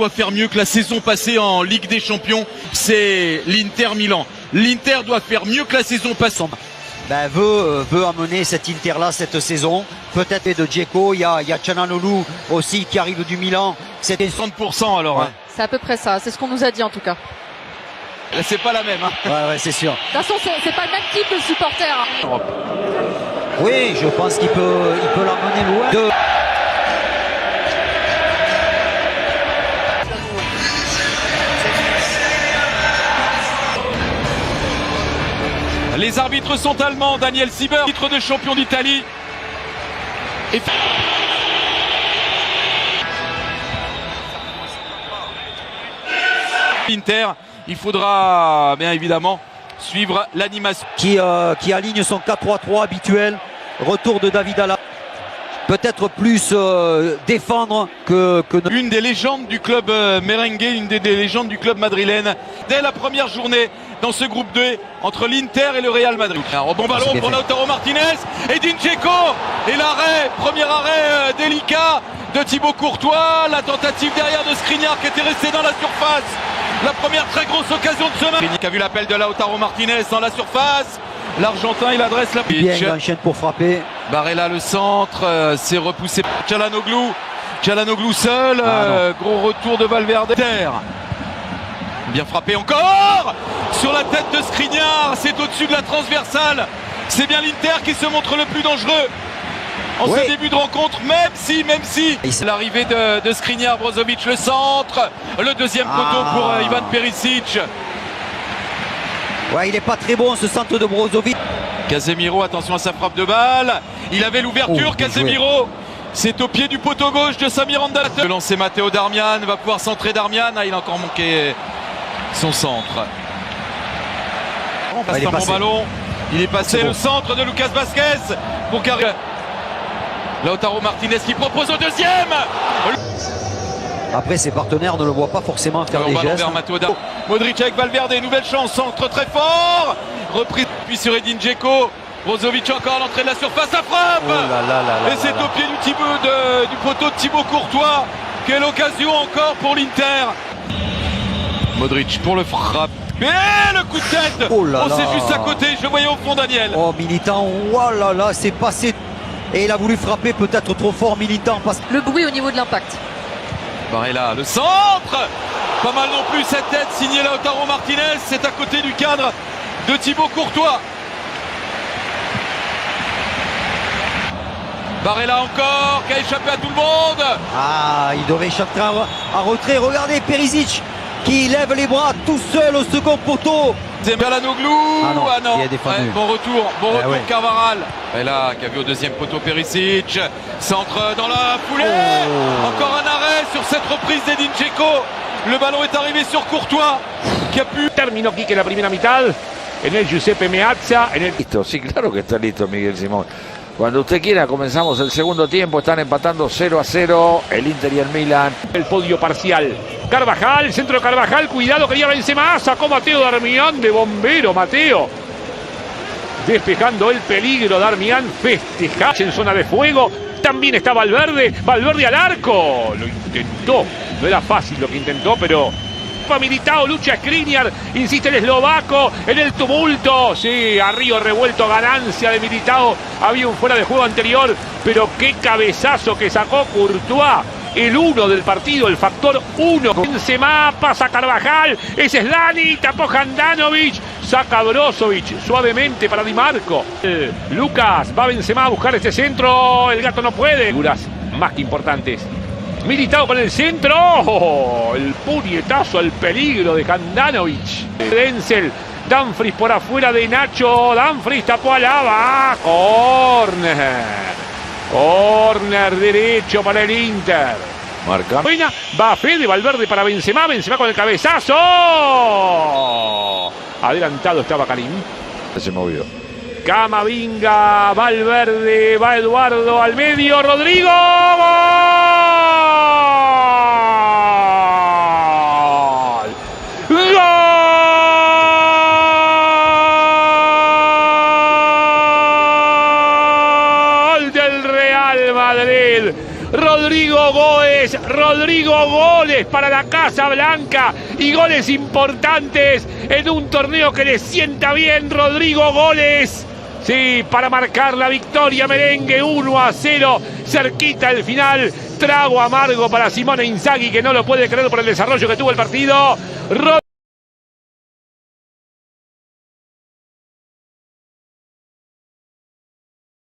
doit faire mieux que la saison passée en Ligue des Champions, c'est l'Inter Milan. L'Inter doit faire mieux que la saison passée. Veut amener cet Inter-là cette saison. Peut-être de Dzeko, il y a Çalhanoğlu aussi qui arrive du Milan. C'était 30% alors. Ouais. Hein. C'est à peu près ça, c'est ce qu'on nous a dit en tout cas. C'est pas la même. Hein. Ouais, c'est sûr. De toute façon, c'est pas le même type de supporter. Hein. Oui, je pense qu'il peut l'emmener loin. Les arbitres sont allemands. Daniel Sieber, titre de champion d'Italie. Et... Inter, il faudra bien évidemment suivre l'animation. Qui aligne son 4-3-3 habituel. Retour de David Alaba. Peut-être plus défendre que... Une des légendes du club merengue, une des légendes du club madrilène. Dès la première journée dans ce groupe 2 entre l'Inter et le Real Madrid. Un bon ballon pour Lautaro Martinez. Edin Dzeko. Et l'arrêt, premier arrêt délicat de Thibaut Courtois. La tentative derrière de Skriniar qui était resté dans la surface. La première très grosse occasion de ce match. Skriniar qui a vu l'appel de Lautaro Martinez dans la surface. L'Argentin, il adresse la pitch. Bien, il enchaîne pour frapper. Barella le centre, c'est repoussé par Çalhanoğlu seul, gros retour de Valverde. Bien frappé encore sur la tête de Skriniar, c'est au-dessus de la transversale. C'est bien l'Inter qui se montre le plus dangereux en ce début de rencontre, même si l'arrivée de Skriniar, Brozovic le centre, le deuxième poteau pour Ivan Perisic. Ouais, il n'est pas très bon ce centre de Brozovic. Casemiro, attention à sa frappe de balle. Il avait l'ouverture, Casemiro. C'est au pied du poteau gauche de Samir Handal. Le lancer Matteo Darmian, va pouvoir centrer Darmian. Il a encore manqué son centre. On passe un bon ballon. Il est passé le centre de Lucas Vazquez pour carrer. Lautaro Martinez qui propose au deuxième. Après, ses partenaires ne le voient pas forcément faire des gestes. Modric avec Valverde, nouvelle chance, centre très fort. Reprise puis sur Edin Dzeko. Brozovic encore à l'entrée de la surface, ça frappe. Et c'est au pied du poteau de Thibaut Courtois. Quelle occasion encore pour l'Inter. Modric pour le frappe. Et le coup de tête. C'est juste à côté, je le voyais au fond, Daniel. Oh, Militant, oh là là, c'est passé. Et il a voulu frapper peut-être trop fort, Militant. Le bruit au niveau de l'impact. Barella, le centre. Pas mal non plus cette tête signée Lautaro Martinez. C'est à côté du cadre de Thibaut Courtois. Barella encore, qui a échappé à tout le monde. Il devait échapper en retrait. Regardez Perisic qui lève les bras tout seul au second poteau. C'est Çalhanoğlu. Non. Bon retour Carvajal. Et là, qui a vu au deuxième poteau Perisic. Centre dans la foulée. Encore un arrêt sur cette reprise d'Edin Dzeko. Le ballon est arrivé sur Courtois, qui a pu... Terminó Quique la primera mitad. En el Giuseppe Meazza. Listo, sí, claro que está listo Miguel Simón. Cuando usted quiera, comenzamos el segundo tiempo. Están empatando 0-0 el Inter y el Milan. El podio parcial. Carvajal, centro de Carvajal. Cuidado, quería Benzema. Sacó Matteo Darmian de bombero. Matteo. Despejando el peligro. Darmian festeja en zona de fuego. También está Valverde. Valverde al arco. Lo intentó. No era fácil lo que intentó, pero... Militao, lucha Skriniar, insiste el eslovaco en el tumulto. Sí, a río revuelto, ganancia de Militao. Había un fuera de juego anterior, pero qué cabezazo que sacó Courtois. El 1 del partido, el factor 1. Benzema, pasa Carvajal, es Slani, tapó Handanovic, saca Brozovic suavemente para Di Marco. Lucas, va Benzema a buscar este centro, el gato no puede. Figuras más que importantes. Militao con el centro, el puñetazo al peligro de Handanovic. Denzel, Dumfries por afuera de Nacho, Dumfries tapó a Alaba, corner derecho para el Inter. Marca. Buena, va Fede, Valverde para Benzema, Benzema con el cabezazo. Adelantado estaba Karim. Se movió. Camavinga, Valverde, va Eduardo al medio, Rodrigo. Rodrigo Goes. goles, Rodrigo, goles para la Casa Blanca y goles importantes en un torneo que le sienta bien. Rodrigo, goles. Sí, para marcar la victoria merengue 1-0, cerquita el final. Trago amargo para Simone Inzaghi, que no lo puede creer por el desarrollo que tuvo el partido.